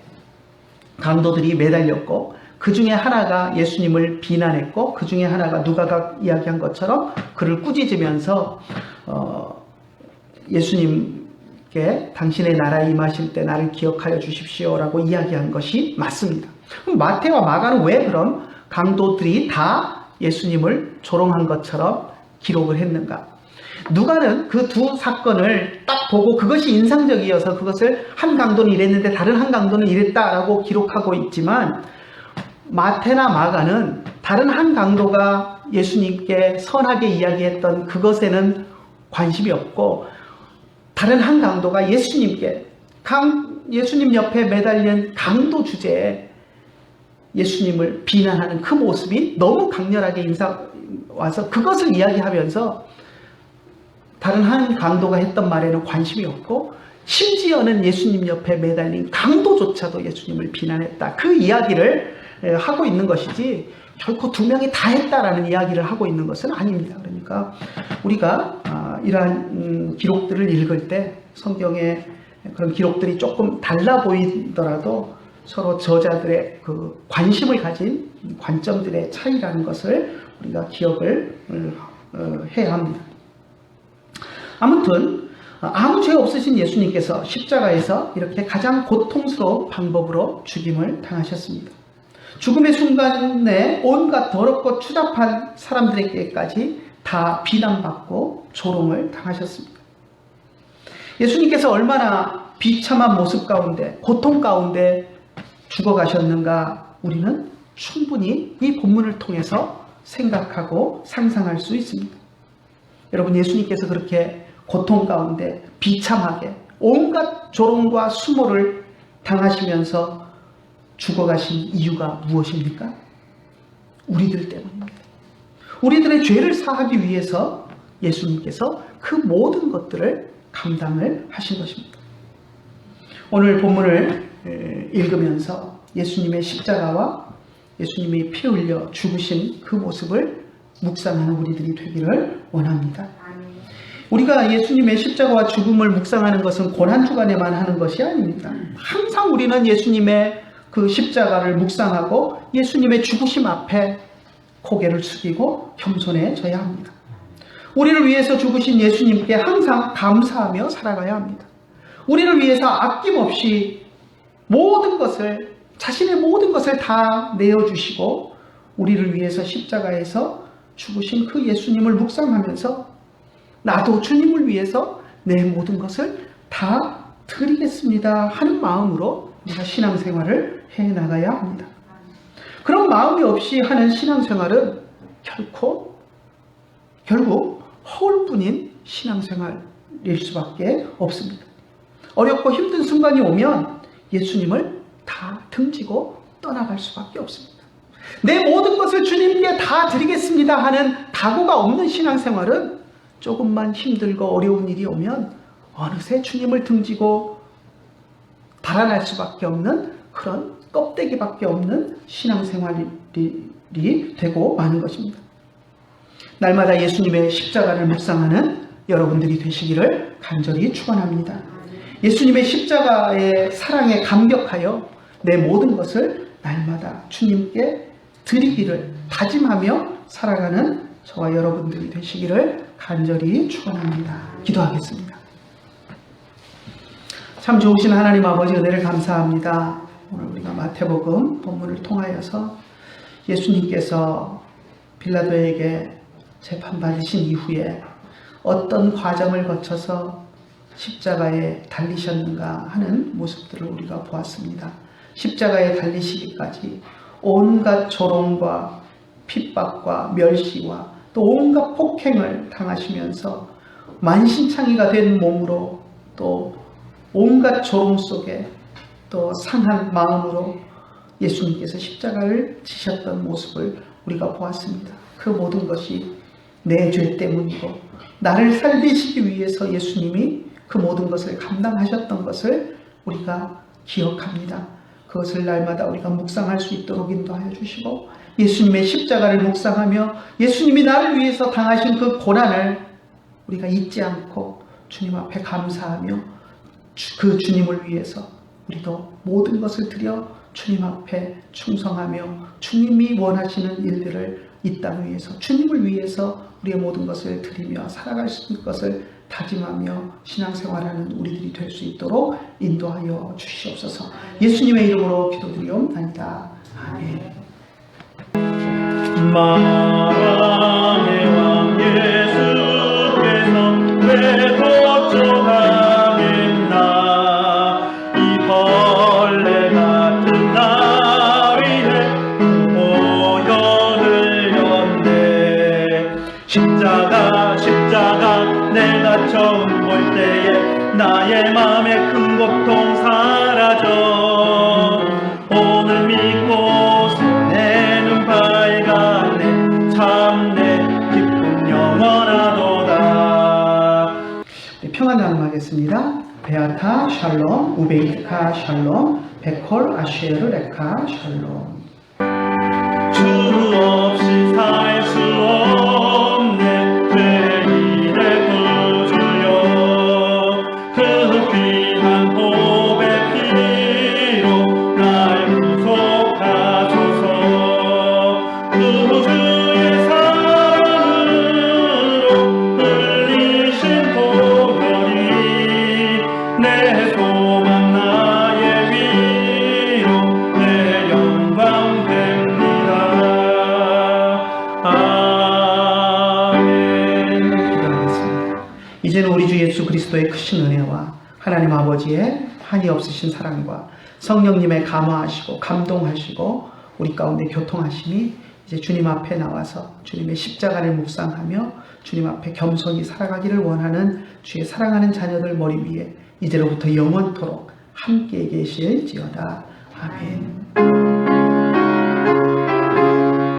[SPEAKER 1] 강도들이 매달렸고 그 중에 하나가 예수님을 비난했고 그 중에 하나가 누가가 이야기한 것처럼 그를 꾸짖으면서 예수님께 당신의 나라에 임하실 때 나를 기억하여 주십시오라고 이야기한 것이 맞습니다. 그럼 마태와 마가는 왜 그럼 강도들이 다 예수님을 조롱한 것처럼 기록을 했는가? 누가는 그 두 사건을 딱 보고 그것이 인상적이어서 그것을 한 강도는 이랬는데 다른 한 강도는 이랬다라고 기록하고 있지만 마태나 마가는 다른 한 강도가 예수님께 선하게 이야기했던 그것에는 관심이 없고 다른 한 강도가 예수님께 예수님 옆에 매달린 강도 주제에 예수님을 비난하는 그 모습이 너무 강렬하게 와서 그것을 이야기하면서 다른 한 강도가 했던 말에는 관심이 없고 심지어는 예수님 옆에 매달린 강도조차도 예수님을 비난했다. 그 이야기를 하고 있는 것이지 결코 두 명이 다 했다라는 이야기를 하고 있는 것은 아닙니다. 그러니까 우리가 이러한 기록들을 읽을 때 성경의 그런 기록들이 조금 달라 보이더라도 서로 저자들의 그 관심을 가진 관점들의 차이라는 것을 우리가 기억을 해야 합니다. 아무튼 아무 죄 없으신 예수님께서 십자가에서 이렇게 가장 고통스러운 방법으로 죽임을 당하셨습니다. 죽음의 순간에 온갖 더럽고 추잡한 사람들에게까지 다 비난받고 조롱을 당하셨습니다. 예수님께서 얼마나 비참한 모습 가운데, 고통 가운데 죽어가셨는가 우리는 충분히 이 본문을 통해서 생각하고 상상할 수 있습니다. 여러분, 예수님께서 그렇게 고통 가운데 비참하게 온갖 조롱과 수모를 당하시면서 죽어가신 이유가 무엇입니까? 우리들 때문입니다. 우리들의 죄를 사하기 위해서 예수님께서 그 모든 것들을 감당을 하신 것입니다. 오늘 본문을 읽으면서 예수님의 십자가와 예수님이 피 흘려 죽으신 그 모습을 묵상하는 우리들이 되기를 원합니다. 우리가 예수님의 십자가와 죽음을 묵상하는 것은 고난주간에만 하는 것이 아닙니다. 항상 우리는 예수님의 그 십자가를 묵상하고 예수님의 죽으심 앞에 고개를 숙이고 겸손해져야 합니다. 우리를 위해서 죽으신 예수님께 항상 감사하며 살아가야 합니다. 우리를 위해서 아낌없이 모든 것을, 자신의 모든 것을 다 내어주시고 우리를 위해서 십자가에서 죽으신 그 예수님을 묵상하면서 나도 주님을 위해서 내 모든 것을 다 드리겠습니다 하는 마음으로 우리가 신앙생활을 해나가야 합니다. 그런 마음이 없이 하는 신앙생활은 결국 허울뿐인 신앙생활일 수밖에 없습니다. 어렵고 힘든 순간이 오면 예수님을 다 등지고 떠나갈 수밖에 없습니다. 내 모든 것을 주님께 다 드리겠습니다 하는 각오가 없는 신앙생활은 조금만 힘들고 어려운 일이 오면 어느새 주님을 등지고 달아날 수밖에 없는 그런 껍데기밖에 없는 신앙생활이 되고 마는 것입니다. 날마다 예수님의 십자가를 묵상하는 여러분들이 되시기를 간절히 축원합니다. 예수님의 십자가의 사랑에 감격하여 내 모든 것을 날마다 주님께 드리기를 다짐하며 살아가는 저와 여러분들이 되시기를 간절히 축원합니다. 기도하겠습니다. 참 좋으신 하나님 아버지, 은혜를 감사합니다. 오늘 우리가 마태복음 본문을 통하여서 예수님께서 빌라도에게 재판받으신 이후에 어떤 과정을 거쳐서 십자가에 달리셨는가 하는 모습들을 우리가 보았습니다. 십자가에 달리시기까지 온갖 조롱과 핍박과 멸시와 또 온갖 폭행을 당하시면서 만신창이가 된 몸으로 또 온갖 조롱 속에 또 상한 마음으로 예수님께서 십자가를 지셨던 모습을 우리가 보았습니다. 그 모든 것이 내 죄 때문이고 나를 살리시기 위해서 예수님이 그 모든 것을 감당하셨던 것을 우리가 기억합니다. 그것을 날마다 우리가 묵상할 수 있도록 인도하여 주시고 예수님의 십자가를 묵상하며 예수님이 나를 위해서 당하신 그 고난을 우리가 잊지 않고 주님 앞에 감사하며 그 주님을 위해서 우리도 모든 것을 드려 주님 앞에 충성하며 주님이 원하시는 일들을 이 땅 위에서 주님을 위해서 우리의 모든 것을 드리며 살아갈 수 있는 것을 다짐하며 신앙생활하는 우리들이 될 수 있도록 인도하여 주시옵소서. 예수님의 이름으로 기도드리옵나이다. 아멘.
[SPEAKER 2] 만왕의 왕 예수께서 왜 걱정하겠나. 이 벌레 같은 나위에 보혈을 였네. 십자가 내가 처음 볼 때에 나의 맘에 큰 고통 사라져. 오늘 믿고 내 눈 밝았네. 참 내 기쁨 영원하도다.
[SPEAKER 1] 평안 나눔하겠습니다. 베아타 샬롬, 우베이트카 샬롬, 베콜 아쉐르 레카 샬롬.
[SPEAKER 2] 주 없이 살 수 없네. 죄인의 구주여, 그 귀한 보배 피로 날 구속하소서. 구주의 사랑으로 흘리신 보혈이 내 소망 나의 위로 내 영광 됩니다.
[SPEAKER 1] 그리스도의 크신 은혜와 하나님 아버지의 한이 없으신 사랑과 성령님의 감화하시고 감동하시고 우리 가운데 교통하심이 이제 주님 앞에 나와서 주님의 십자가를 묵상하며 주님 앞에 겸손히 살아가기를 원하는 주의 사랑하는 자녀들 머리 위에 이제로부터 영원토록 함께 계실지어다. 아멘.